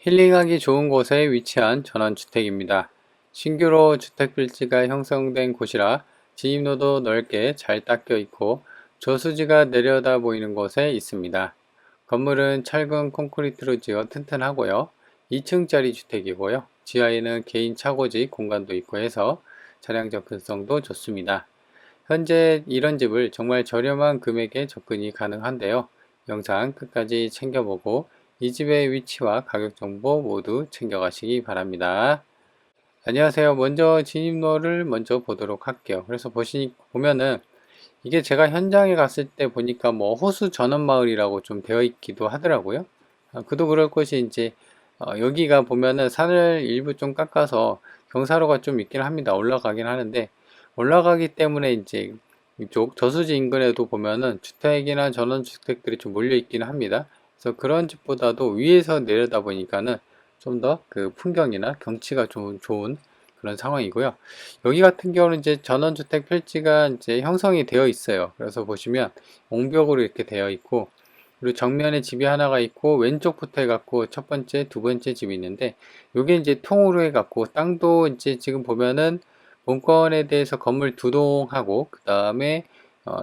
힐링하기 좋은 곳에 위치한 전원주택입니다. 신규로 주택필지가 형성된 곳이라 진입로도 넓게 잘 닦여 있고 저수지가 내려다 보이는 곳에 있습니다. 건물은 철근 콘크리트로 지어 튼튼하고요. 2층짜리 주택이고요. 지하에는 개인 차고지 공간도 있고 해서 차량 접근성도 좋습니다. 현재 이런 집을 정말 저렴한 금액에 접근이 가능한데요. 영상 끝까지 챙겨보고 이 집의 위치와 가격 정보 모두 챙겨가시기 바랍니다. 안녕하세요. 먼저 진입로를 먼저 보도록 할게요. 그래서 보면은 이게 제가 현장에 갔을 때 보니까 뭐 호수 전원 마을이라고 좀 되어 있기도 하더라고요. 그도 그럴 것이 이제 여기가 보면은 산을 일부 좀 깎아서 경사로가 좀 있긴 합니다. 올라가긴 하는데 올라가기 때문에 이제 이쪽 저수지 인근에도 보면은 주택이나 전원주택들이 좀 몰려 있기는 합니다. 그래서 그런 집보다도 위에서 내려다 보니까는 좀 더 그 풍경이나 경치가 좋은 그런 상황이고요. 여기 같은 경우는 이제 전원주택 필지가 이제 형성이 되어 있어요. 그래서 보시면 옹벽으로 이렇게 되어 있고, 그리고 정면에 집이 하나가 있고, 왼쪽부터 해갖고 첫 번째, 두 번째 집이 있는데, 요게 이제 통으로 해갖고, 땅도 이제 지금 보면은 본건에 대해서 건물 두 동하고, 그 다음에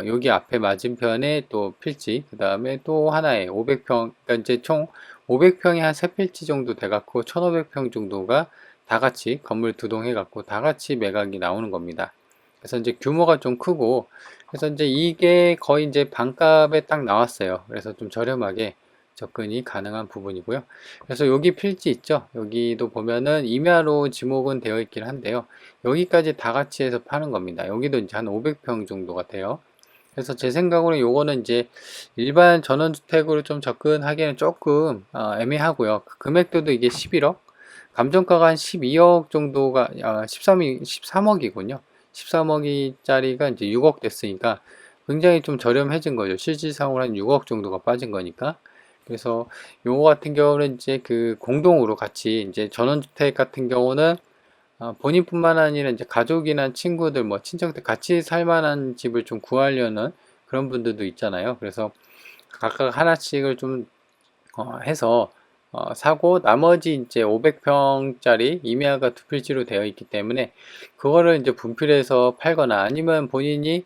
여기 앞에 맞은편에 또 필지, 그 다음에 또 하나에 500평, 그러니까 이제 총 500평이 한 3필지 정도 돼갖고 1500평 정도가 다 같이 건물 두 동 해갖고 다 같이 매각이 나오는 겁니다. 그래서 이제 규모가 좀 크고, 그래서 이제 이게 거의 이제 반값에 딱 나왔어요. 그래서 좀 저렴하게 접근이 가능한 부분이고요. 그래서 여기 필지 있죠? 여기도 보면은 임야로 지목은 되어 있긴 한데요. 여기까지 다 같이 해서 파는 겁니다. 여기도 이제 한 500평 정도가 돼요. 그래서 제 생각으로 요거는 이제 일반 전원주택으로 좀 접근하기에는 조금 애매하고요. 그 금액대도 이게 11억, 감정가가 한 12억 정도가 13억이군요. 13억짜리가 이제 6억 됐으니까 굉장히 좀 저렴해진 거죠. 실질상으로 한 6억 정도가 빠진 거니까. 그래서 요거 같은 경우는 이제 그 공동으로 같이 이제 전원주택 같은 경우는 본인뿐만 아니라 이제 가족이나 친구들, 뭐 친척들 같이 살 만한 집을 좀 구하려는 그런 분들도 있잖아요. 그래서 각각 하나씩을 좀 해서 사고 나머지 이제 500평짜리 임야가 두 필지로 되어 있기 때문에 그거를 이제 분필해서 팔거나 아니면 본인이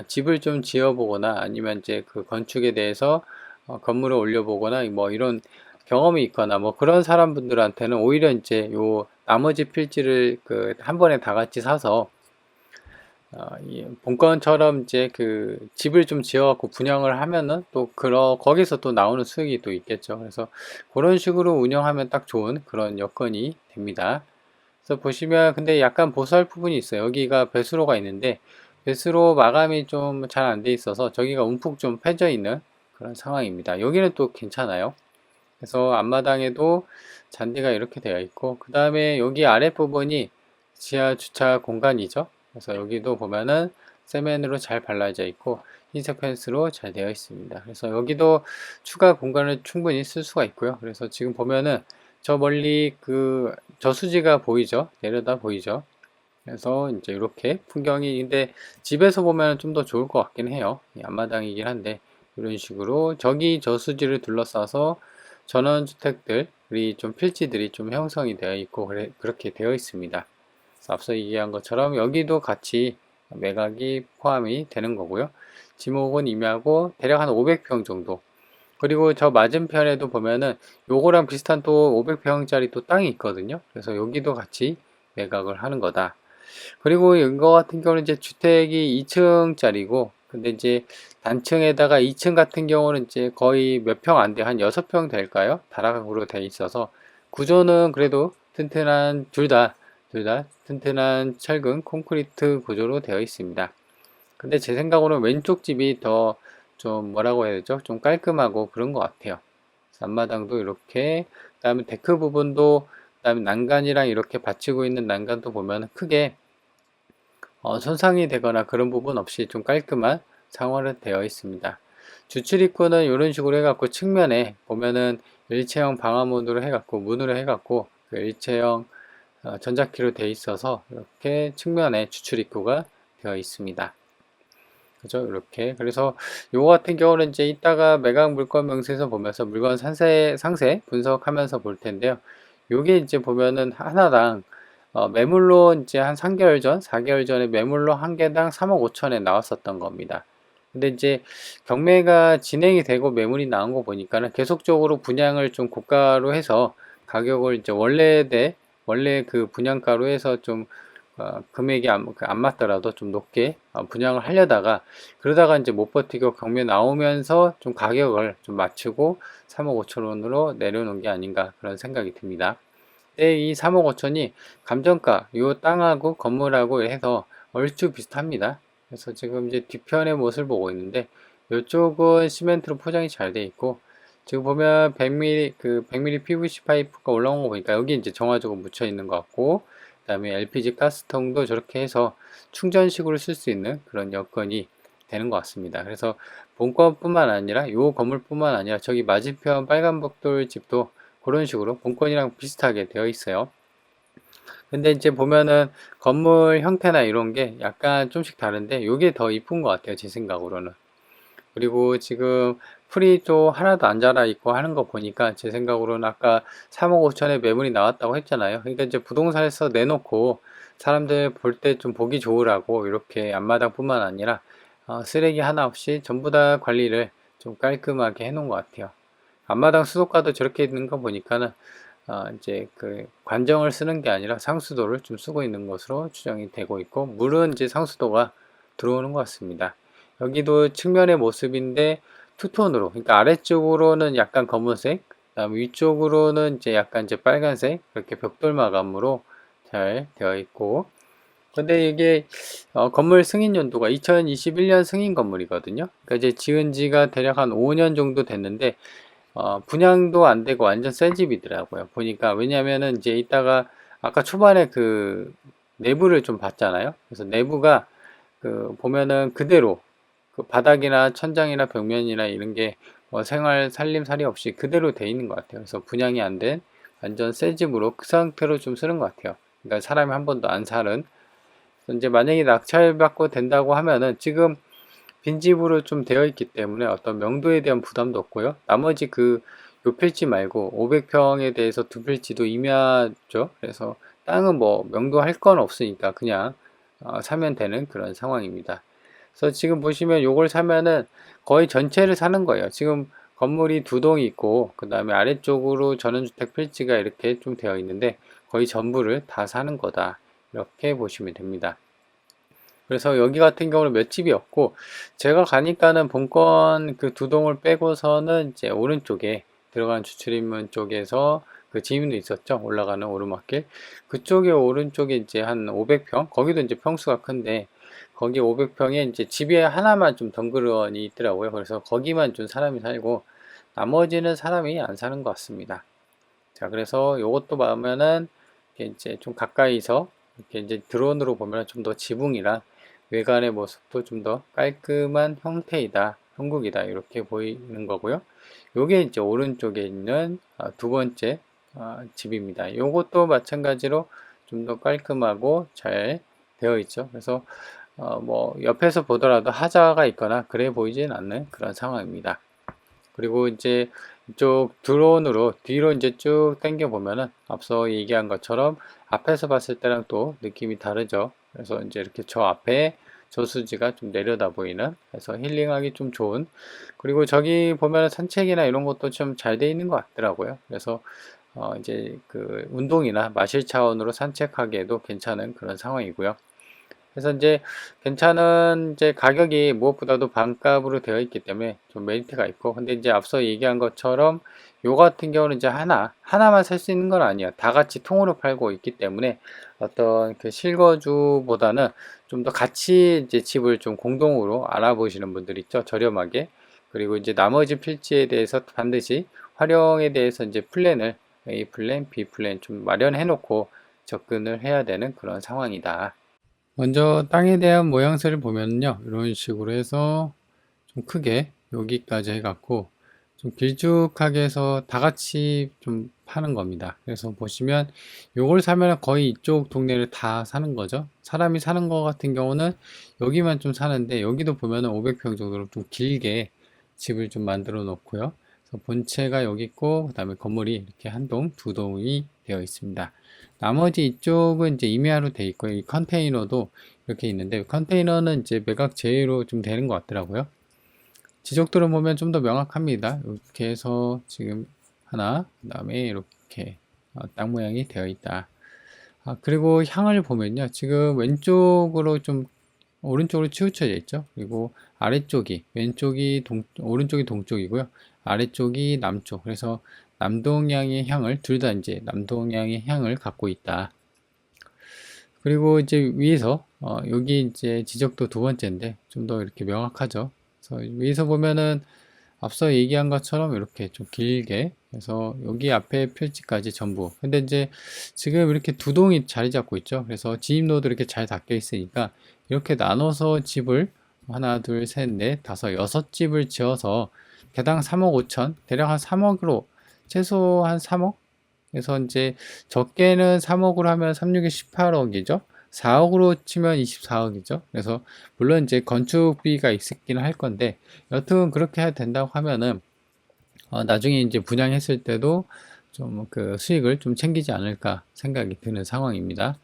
집을 좀 지어보거나 아니면 이제 그 건축에 대해서 건물을 올려보거나 뭐 이런 경험이 있거나 뭐 그런 사람분들한테는 오히려 이제 요 나머지 필지를 그 한 번에 다 같이 사서 이 본건처럼 이제 그 집을 좀 지어갖고 분양을 하면은 또 거기서 또 나오는 수익이 또 있겠죠. 그래서 그런 식으로 운영하면 딱 좋은 그런 여건이 됩니다. 그래서 보시면 근데 약간 보수할 부분이 있어요. 여기가 배수로가 있는데 배수로 마감이 좀 잘 안 돼 있어서 저기가 움푹 좀 패져 있는 그런 상황입니다. 여기는 또 괜찮아요. 그래서 앞마당에도 잔디가 이렇게 되어 있고 그 다음에 여기 아랫부분이 지하 주차 공간이죠. 그래서 여기도 보면은 세면으로 잘 발라져 있고 흰색 펜스로 잘 되어 있습니다. 그래서 여기도 추가 공간을 충분히 쓸 수가 있고요. 그래서 지금 보면은 저 멀리 그 저수지가 보이죠? 내려다 보이죠? 그래서 이제 이렇게 풍경이 근데 집에서 보면 좀 더 좋을 것 같긴 해요. 이 앞마당이긴 한데 이런 식으로 저기 저수지를 둘러싸서 전원주택들이 좀 필지들이 좀 형성이 되어 있고 그렇게 되어 있습니다. 그래서 앞서 얘기한 것처럼 여기도 같이 매각이 포함이 되는 거고요. 지목은 임야고 대략 한 500평 정도. 그리고 저 맞은편에도 보면은 요거랑 비슷한 또 500평짜리 또 땅이 있거든요. 그래서 여기도 같이 매각을 하는 거다. 그리고 이거 같은 경우는 이제 주택이 2층짜리고, 근데 이제 단층에다가 2층 같은 경우는 이제 거의 몇 평 안 돼, 한 6평 될까요? 다락으로 돼 있어서 구조는 그래도 튼튼한 둘 다 튼튼한 철근 콘크리트 구조로 되어 있습니다. 근데 제 생각으로는 왼쪽 집이 더 좀 뭐라고 해야 되죠? 좀 깔끔하고 그런 것 같아요. 앞마당도 이렇게, 그다음에 데크 부분도, 그다음에 난간이랑 이렇게 받치고 있는 난간도 보면 크게 손상이 되거나 그런 부분 없이 좀 깔끔한 상황으로 되어 있습니다. 주출입구는 이런 식으로 해갖고 측면에 보면은 일체형 방화문으로 해갖고 문으로 해갖고 그 일체형 전자키로 되어 있어서 이렇게 측면에 주출입구가 되어 있습니다. 그죠? 이렇게. 그래서 요거 같은 경우는 이제 이따가 매각 물건 명세서 보면서 물건 상세 분석하면서 볼 텐데요. 요게 이제 보면은 하나당 매물로 이제 한 3개월 전, 4개월 전에 매물로 한 개당 3억 5천에 나왔었던 겁니다. 근데 이제 경매가 진행이 되고 매물이 나온 거 보니까는 계속적으로 분양을 좀 고가로 해서 가격을 이제 원래 그 분양가로 해서 좀 금액이 안 맞더라도 좀 높게 분양을 하려다가 그러다가 이제 못 버티고 경매 나오면서 좀 가격을 좀 맞추고 3억 5천 원으로 내려놓은 게 아닌가 그런 생각이 듭니다. 근데 이 3억 5천이 감정가 요 땅하고 건물하고 해서 얼추 비슷합니다. 그래서 지금 이제 뒤편의 모습을 보고 있는데 이쪽은 시멘트로 포장이 잘 돼 있고 지금 보면 100mm 그 100mm PVC 파이프가 올라온 거 보니까 여기 이제 정화조금 묻혀 있는 것 같고 그다음에 LPG 가스통도 저렇게 해서 충전식으로 쓸 수 있는 그런 여건이 되는 것 같습니다. 그래서 본건뿐만 아니라 요 건물뿐만 아니라 저기 맞은편 빨간벽돌 집도 그런 식으로 본건이랑 비슷하게 되어 있어요. 근데 이제 보면은 건물 형태나 이런 게 약간 좀씩 다른데 요게 더 이쁜 것 같아요. 제 생각으로는. 그리고 지금 풀이도 하나도 안 자라 있고 하는 거 보니까 제 생각으로는 아까 3억 5천에 매물이 나왔다고 했잖아요. 그러니까 이제 부동산에서 내놓고 사람들 볼 때 좀 보기 좋으라고 이렇게 앞마당뿐만 아니라 쓰레기 하나 없이 전부 다 관리를 좀 깔끔하게 해놓은 것 같아요. 앞마당 수도가도 저렇게 있는 거 보니까는 이제 그 관정을 쓰는 게 아니라 상수도를 좀 쓰고 있는 것으로 추정이 되고 있고 물은 이제 상수도가 들어오는 것 같습니다. 여기도 측면의 모습인데 투톤으로 그러니까 아래쪽으로는 약간 검은색 그다음 위쪽으로는 이제 약간 이제 빨간색 이렇게 벽돌 마감으로 잘 되어 있고 근데 이게 건물 승인 연도가 2021년 승인 건물이거든요. 그러니까 이제 지은 지가 대략 한 5년 정도 됐는데 분양도 안 되고 완전 새 집이더라고요. 보니까 왜냐면은 이제 이따가 아까 초반에 그 내부를 좀 봤잖아요. 그래서 내부가 그 보면은 그대로 그 바닥이나 천장이나 벽면이나 이런 게 뭐 생활 살림살이 없이 그대로 돼 있는 것 같아요. 그래서 분양이 안 된 완전 새 집으로 그 상태로 좀 쓰는 것 같아요. 그러니까 사람이 한 번도 안 살은. 이제 만약에 낙찰받고 된다고 하면은 지금 빈집으로 좀 되어 있기 때문에 어떤 명도에 대한 부담도 없고요. 나머지 그 요 필지 말고 500평에 대해서 두 필지도 임야죠. 그래서 땅은 뭐 명도할 건 없으니까 그냥 사면 되는 그런 상황입니다. 그래서 지금 보시면 요걸 사면은 거의 전체를 사는 거예요. 지금 건물이 두 동이 있고 그 다음에 아래쪽으로 전원주택 필지가 이렇게 좀 되어 있는데 거의 전부를 다 사는 거다. 이렇게 보시면 됩니다. 그래서 여기 같은 경우는 몇 집이 없고 제가 가니까는 본건 그 두 동을 빼고서는 이제 오른쪽에 들어간 주출입문 쪽에서 그 지임도 있었죠. 올라가는 오르막길 그쪽에 오른쪽에 이제 한 500평 거기도 이제 평수가 큰데 거기 500평에 이제 집이 하나만 좀 덩그러니 있더라고요. 그래서 거기만 좀 사람이 살고 나머지는 사람이 안 사는 것 같습니다. 자, 그래서 요것도 보면은 이렇게 이제 좀 가까이서 이렇게 이제 드론으로 보면 좀 더 지붕이랑 외관의 모습도 좀 더 깔끔한 형태이다, 형국이다 이렇게 보이는 거고요. 요게 이제 오른쪽에 있는 두 번째 집입니다. 요것도 마찬가지로 좀 더 깔끔하고 잘 되어 있죠. 그래서 뭐 옆에서 보더라도 하자가 있거나 그래 보이진 않는 그런 상황입니다. 그리고 이제 이쪽 드론으로 뒤로 이제 쭉 당겨 보면은 앞서 얘기한 것처럼 앞에서 봤을 때랑 또 느낌이 다르죠. 그래서 이제 이렇게 저 앞에 저수지가 좀 내려다 보이는 그래서 힐링하기 좀 좋은 그리고 저기 보면은 산책이나 이런 것도 좀 잘 돼 있는 것 같더라고요. 그래서 이제 그 운동이나 마실 차원으로 산책하기에도 괜찮은 그런 상황이고요. 그래서 이제 괜찮은 이제 가격이 무엇보다도 반값으로 되어 있기 때문에 좀 메리트가 있고 근데 이제 앞서 얘기한 것처럼 요 같은 경우는 이제 하나만 살 수 있는 건 아니에요. 다 같이 통으로 팔고 있기 때문에 어떤 그 실거주보다는 좀 더 같이 이제 집을 좀 공동으로 알아보시는 분들 있죠. 저렴하게. 그리고 이제 나머지 필지에 대해서 반드시 활용에 대해서 이제 플랜을 A 플랜, B 플랜 좀 마련해 놓고 접근을 해야 되는 그런 상황이다. 먼저 땅에 대한 모양새를 보면요 이런 식으로 해서 좀 크게 여기까지 해갖고 좀 길쭉하게 해서 다 같이 좀 파는 겁니다. 그래서 보시면 요걸 사면 거의 이쪽 동네를 다 사는 거죠. 사람이 사는 거 같은 경우는 여기만 좀 사는데 여기도 보면은 500평 정도로 좀 길게 집을 좀 만들어 놓고요. 그래서 본체가 여기 있고 그다음에 건물이 이렇게 한 동, 두 동이 되어 있습니다. 나머지 이쪽은 이제 임야로 되어 있고요. 이 컨테이너도 이렇게 있는데 컨테이너는 이제 매각 제외로 좀 되는 것 같더라고요. 지적도를 보면 좀 더 명확합니다. 이렇게 해서 지금 하나, 그 다음에 이렇게 땅 모양이 되어 있다. 그리고 향을 보면요. 지금 왼쪽으로 좀 오른쪽으로 치우쳐져 있죠. 그리고 아래쪽이 왼쪽이 오른쪽이 동쪽이고요. 아래쪽이 남쪽. 그래서 남동향의 향을 둘 다 이제 남동향의 향을 갖고 있다. 그리고 이제 위에서 여기 이제 지적도 두 번째인데 좀 더 이렇게 명확하죠. 그래서 위에서 보면은 앞서 얘기한 것처럼 이렇게 좀 길게 해서 여기 앞에 필지까지 전부. 근데 이제 지금 이렇게 두 동이 자리 잡고 있죠. 그래서 진입로도 이렇게 잘 닫혀 있으니까 이렇게 나눠서 집을 하나, 둘, 셋, 넷, 다섯, 여섯 집을 지어서 개당 3억 5천, 대략 한 3억으로 최소 한 3억? 그래서 이제 적게는 3억으로 하면 3, 6이 18억이죠. 4억으로 치면 24억이죠. 그래서 물론 이제 건축비가 있긴 할 건데 여튼 그렇게 해야 된다고 하면은 나중에 이제 분양했을 때도 좀 그 수익을 좀 챙기지 않을까 생각이 드는 상황입니다.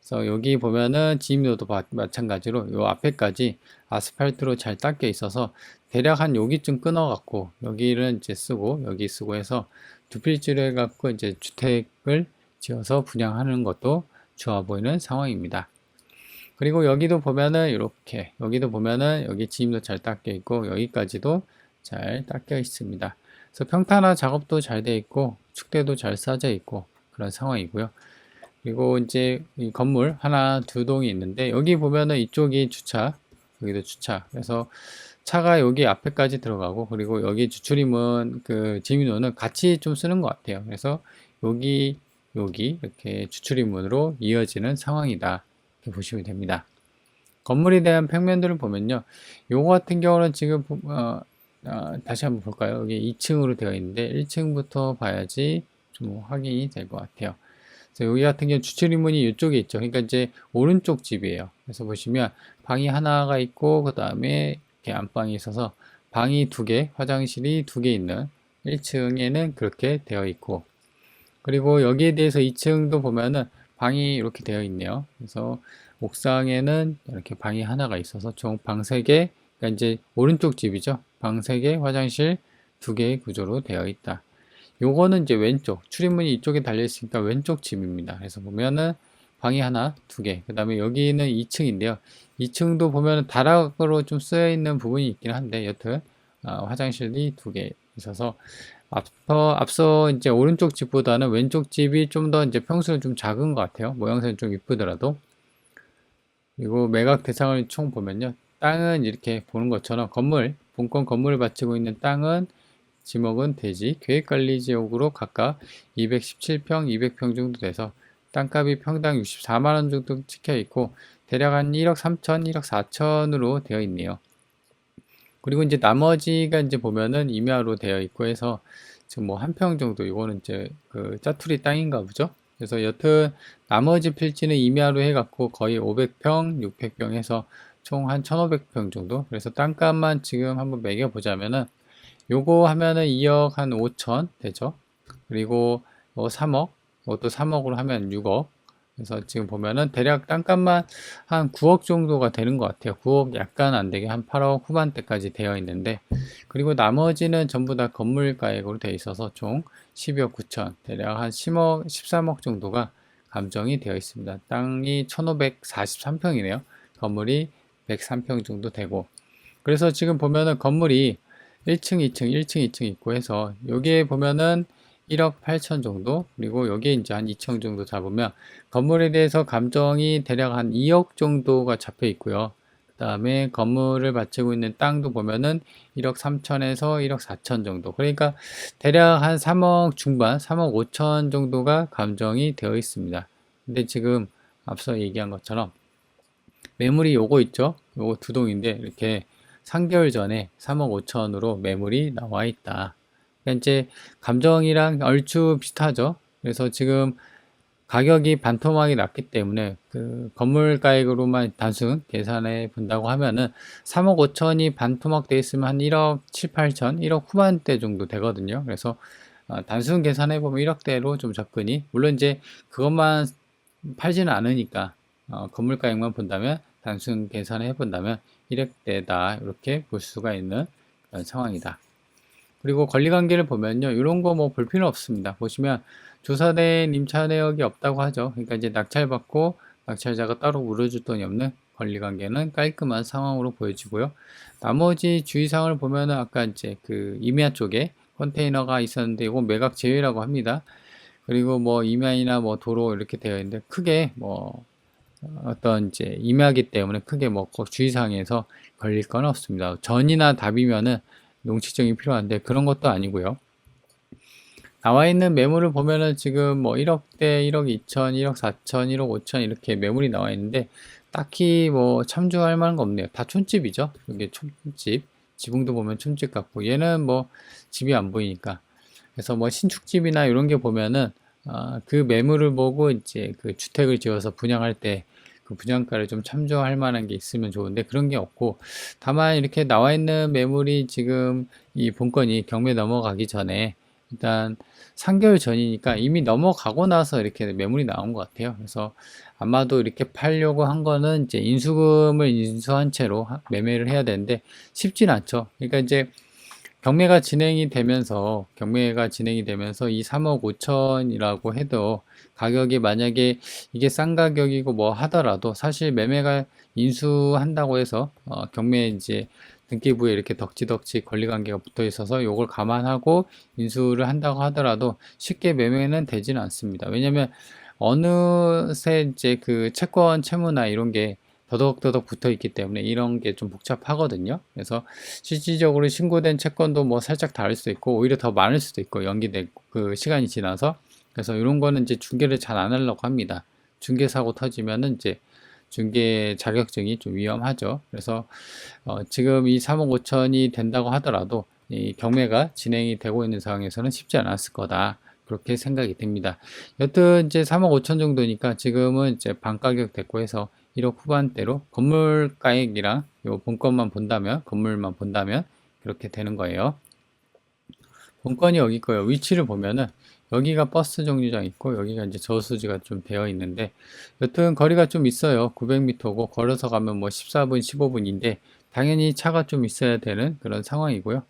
그래서 여기 보면은 진입로도 마찬가지로 요 앞에까지 아스팔트로 잘 닦여 있어서 대략 한 여기쯤 끊어 갖고 여기를 이제 쓰고 여기 쓰고 해서 두 필지로 해 갖고 이제 주택을 지어서 분양하는 것도 좋아 보이는 상황입니다. 그리고 여기도 보면은 이렇게 여기도 보면은 여기 진입도 잘 닦여 있고 여기까지도 잘 닦여 있습니다. 그래서 평탄화 작업도 잘 되어 있고 축대도 잘 쌓여 있고 그런 상황이고요. 그리고 이제 이 건물 하나 두 동이 있는데 여기 보면은 이쪽이 주차 여기도 주차 그래서 차가 여기 앞에까지 들어가고 그리고 여기 주출입문 그 지민호는 같이 좀 쓰는 것 같아요. 그래서 여기 이렇게 주출입문으로 이어지는 상황이다 이렇게 보시면 됩니다. 건물에 대한 평면들을 보면요 요거 같은 경우는 지금 다시 한번 볼까요? 여기 2층으로 되어 있는데 1층부터 봐야지 좀 확인이 될 것 같아요. 그래서 여기 같은 경우 주출입문이 이쪽에 있죠. 그러니까 이제 오른쪽 집이에요. 그래서 보시면 방이 하나가 있고 그 다음에 이렇게 안방이 있어서 방이 두 개, 화장실이 두 개 있는 1층에는 그렇게 되어 있고 그리고 여기에 대해서 2층도 보면은 방이 이렇게 되어 있네요. 그래서 옥상에는 이렇게 방이 하나가 있어서 총 방 3개, 그러니까 이제 오른쪽 집이죠. 방 3개, 화장실 2개의 구조로 되어 있다. 요거는 이제 왼쪽, 출입문이 이쪽에 달려 있으니까 왼쪽 집입니다. 그래서 보면은 방이 하나, 2개. 그 다음에 여기는 2층인데요. 2층도 보면은 다락으로 좀 쓰여 있는 부분이 있긴 한데, 여튼, 화장실이 2개 있어서, 앞서 이제 오른쪽 집보다는 왼쪽 집이 좀 더 이제 평수는 좀 작은 것 같아요. 모양새는 좀 이쁘더라도. 그리고 매각 대상을 총 보면요. 땅은 이렇게 보는 것처럼 본권 건물을 바치고 있는 땅은 지목은 대지, 계획관리지역으로 각각 217평, 200평 정도 돼서 땅값이 평당 64만원 정도 찍혀 있고 대략 한 1억 3천, 1억 4천으로 되어 있네요. 그리고 이제 나머지가 이제 보면은 임야로 되어 있고 해서 지금 뭐 한 평 정도 이거는 이제 그 짜투리 땅인가 보죠. 그래서 여튼 나머지 필지는 임야로 해갖고 거의 500평, 600평 해서 총 한 1500평 정도. 그래서 땅값만 지금 한번 매겨 보자면은 요거 하면은 2억 한 5천 되죠. 그리고 3억, 이것도 3억으로 하면 6억. 그래서 지금 보면은 대략 땅값만 한 9억 정도가 되는 것 같아요. 9억 약간 안 되게 한 8억 후반대까지 되어 있는데, 그리고 나머지는 전부 다 건물 가액으로 되어 있어서 총 12억 9천, 대략 한 10억, 13억 정도가 감정이 되어 있습니다. 땅이 1543평이네요. 건물이 103평 정도 되고, 그래서 지금 보면은 건물이 1층, 2층, 1층, 2층 있고 해서 여기에 보면은 1억 8천 정도 그리고 여기에 이제 한 2층 정도 잡으면 건물에 대해서 감정이 대략 한 2억 정도가 잡혀 있고요. 그 다음에 건물을 바치고 있는 땅도 보면은 1억 3천에서 1억 4천 정도. 그러니까 대략 한 3억 중반, 3억 5천 정도가 감정이 되어 있습니다. 근데 지금 앞서 얘기한 것처럼 매물이 요거 있죠? 요거 두 동인데 이렇게 3개월 전에 3억 5천으로 매물이 나와 있다. 그러니까 이제 감정이랑 얼추 비슷하죠. 그래서 지금 가격이 반토막이 났기 때문에 그 건물 가액으로만 단순 계산해 본다고 하면은 3억 5천이 반토막 돼 있으면 한 1억 7, 8천, 1억 후반대 정도 되거든요. 그래서 단순 계산해 보면 1억대로 좀 접근이, 물론 이제 그것만 팔지는 않으니까 건물 가액만 본다면, 단순 계산해 본다면 1억대다 이렇게 볼 수가 있는 그런 상황이다. 그리고 권리관계를 보면요, 이런 거 뭐 볼 필요 없습니다. 보시면 조사된 임차 내역이 없다고 하죠. 그러니까 이제 낙찰받고 낙찰자가 따로 물어줄 돈이 없는 권리관계는 깔끔한 상황으로 보여지고요. 나머지 주의사항을 보면은 아까 이제 그 임야 쪽에 컨테이너가 있었는데 이건 매각 제외라고 합니다. 그리고 뭐 임야이나 뭐 도로 이렇게 되어 있는데 크게 뭐 어떤 이제 임야기 때문에 크게 뭐 주의사항에서 걸릴 건 없습니다. 전이나 답이면은 농지증이 필요한데 그런 것도 아니고요. 나와 있는 매물을 보면은 지금 뭐 1억대, 1억 2천, 1억 4천, 1억 5천 이렇게 매물이 나와 있는데 딱히 뭐 참조할 만한 거 없네요. 다 촌집이죠. 이게 촌집. 지붕도 보면 촌집 같고 얘는 뭐 집이 안 보이니까. 그래서 뭐 신축집이나 이런 게 보면은 그 매물을 보고 이제 그 주택을 지어서 분양할 때 그 분양가를 좀 참조할 만한 게 있으면 좋은데 그런 게 없고, 다만 이렇게 나와 있는 매물이 지금 이 본건이 경매 넘어가기 전에 일단 3개월 전이니까 이미 넘어가고 나서 이렇게 매물이 나온 것 같아요. 그래서 아마도 이렇게 팔려고 한 거는 이제 인수금을 인수한 채로 매매를 해야 되는데 쉽진 않죠. 그러니까 이제 경매가 진행이 되면서 이 3억 5천이라고 해도 가격이 만약에 이게 싼 가격이고 뭐 하더라도 사실 매매가 인수한다고 해서 경매 이제 등기부에 이렇게 덕지덕지 권리관계가 붙어 있어서 요걸 감안하고 인수를 한다고 하더라도 쉽게 매매는 되지는 않습니다. 왜냐면 어느새 이제 그 채권 채무나 이런 게 더덕더덕 붙어 있기 때문에 이런 게 좀 복잡하거든요. 그래서 실질적으로 신고된 채권도 뭐 살짝 다를 수도 있고 오히려 더 많을 수도 있고 연기되고 그 시간이 지나서, 그래서 이런 거는 이제 중개를 잘 안 하려고 합니다. 중개 사고 터지면은 이제 중개 자격증이 좀 위험하죠. 그래서 지금 이 3억 5천이 된다고 하더라도 이 경매가 진행이 되고 있는 상황에서는 쉽지 않았을 거다. 그렇게 생각이 듭니다. 여튼 이제 3억 5천 정도니까 지금은 이제 반가격 됐고 해서 1억 후반대로 건물 가액이랑 요 본건만 본다면, 건물만 본다면 그렇게 되는 거예요. 본건이 여기 있고요. 위치를 보면은 여기가 버스 정류장 있고 여기가 이제 저수지가 좀 되어 있는데 여튼 거리가 좀 있어요. 900m고 걸어서 가면 뭐 14분, 15분인데 당연히 차가 좀 있어야 되는 그런 상황이고요.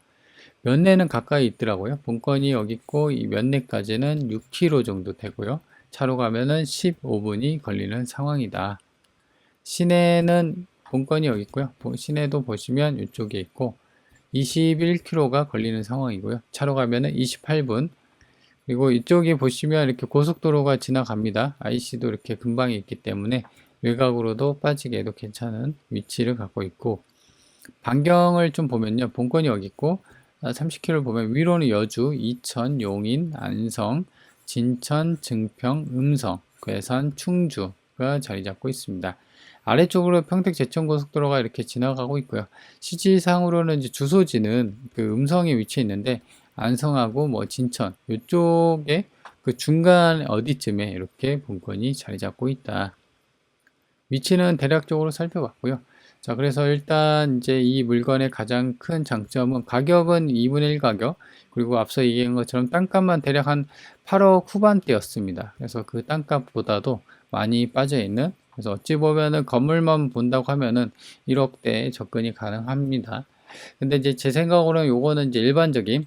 면내는 가까이 있더라고요. 본건이 여기 있고 이 면내까지는 6km 정도 되고요. 차로 가면은 15분이 걸리는 상황이다. 시내는 본건이 여기 있고요. 시내도 보시면 이쪽에 있고 21km가 걸리는 상황이고요. 차로 가면은 28분. 그리고 이쪽에 보시면 이렇게 고속도로가 지나갑니다. IC도 이렇게 근방에 있기 때문에 외곽으로도 빠지기에도 괜찮은 위치를 갖고 있고, 반경을 좀 보면요. 본건이 여기 있고 30km 보면 위로는 여주, 이천, 용인, 안성, 진천, 증평, 음성, 괴산, 충주가 자리 잡고 있습니다. 아래쪽으로 평택 제천고속도로가 이렇게 지나가고 있고요. 시지상으로는 이제 주소지는 그 음성에 위치해 있는데 안성하고 뭐 진천 이쪽에 그 중간 어디쯤에 이렇게 본건이 자리 잡고 있다. 위치는 대략적으로 살펴봤고요. 자, 그래서 일단 이제 이 물건의 가장 큰 장점은 가격은 2분의 1 가격, 그리고 앞서 얘기한 것처럼 땅값만 대략 한 8억 후반대였습니다. 그래서 그 땅값보다도 많이 빠져 있는, 그래서 어찌 보면은 건물만 본다고 하면은 1억대에 접근이 가능합니다. 근데 이제 제 생각으로는 요거는 이제 일반적인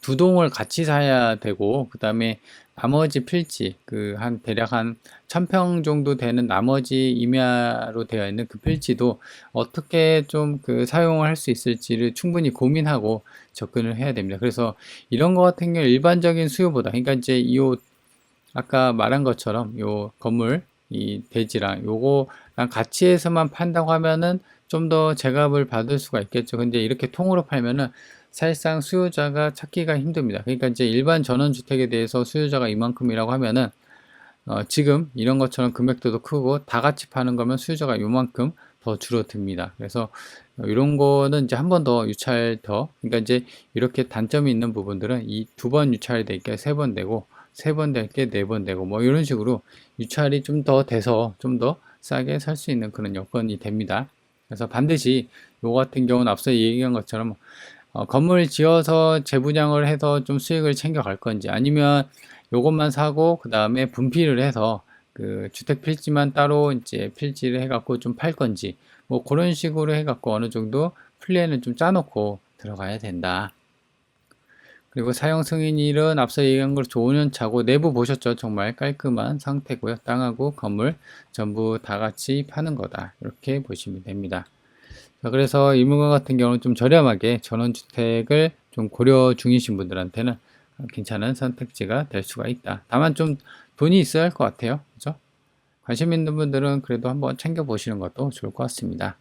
두 동을 같이 사야 되고, 그 다음에 나머지 필지, 그 한 대략 한 1000평 정도 되는 나머지 임야로 되어 있는 그 필지도 어떻게 좀 그 사용을 할 수 있을지를 충분히 고민하고 접근을 해야 됩니다. 그래서 이런 거 같은 경우 일반적인 수요보다, 그러니까 이제 이 아까 말한 것처럼 요 건물 이 대지랑 요거랑 같이 해서만 판다고 하면은 좀 더 제값을 받을 수가 있겠죠. 근데 이렇게 통으로 팔면은 사실상 수요자가 찾기가 힘듭니다. 그러니까 이제 일반 전원주택에 대해서 수요자가 이만큼이라고 하면은 지금 이런 것처럼 금액대도 크고 다 같이 파는 거면 수요자가 요만큼 더 줄어듭니다. 그래서 이런 거는 이제 한 번 더 유찰 더, 그러니까 이제 이렇게 단점이 있는 부분들은 이 두 번 유찰이 될 게 세 번 되고, 세 번 될 게 네 번 되고, 뭐 이런 식으로 유찰이 좀 더 돼서 좀 더 싸게 살 수 있는 그런 여건이 됩니다. 그래서 반드시 요거 같은 경우는 앞서 얘기한 것처럼 건물 지어서 재분양을 해서 좀 수익을 챙겨갈 건지, 아니면 요것만 사고 그 다음에 분필을 해서 그 주택 필지만 따로 이제 필지를 해갖고 좀 팔 건지, 뭐 그런 식으로 해갖고 어느 정도 플랜을 좀 짜놓고 들어가야 된다. 그리고 사용 승인일은 앞서 얘기한 걸 5년 차고, 내부 보셨죠? 정말 깔끔한 상태고요. 땅하고 건물 전부 다 같이 파는 거다. 이렇게 보시면 됩니다. 자, 그래서 이 물건 같은 경우는 좀 저렴하게 전원주택을 좀 고려 중이신 분들한테는 괜찮은 선택지가 될 수가 있다. 다만 좀 돈이 있어야 할 것 같아요. 그죠? 관심 있는 분들은 그래도 한번 챙겨보시는 것도 좋을 것 같습니다.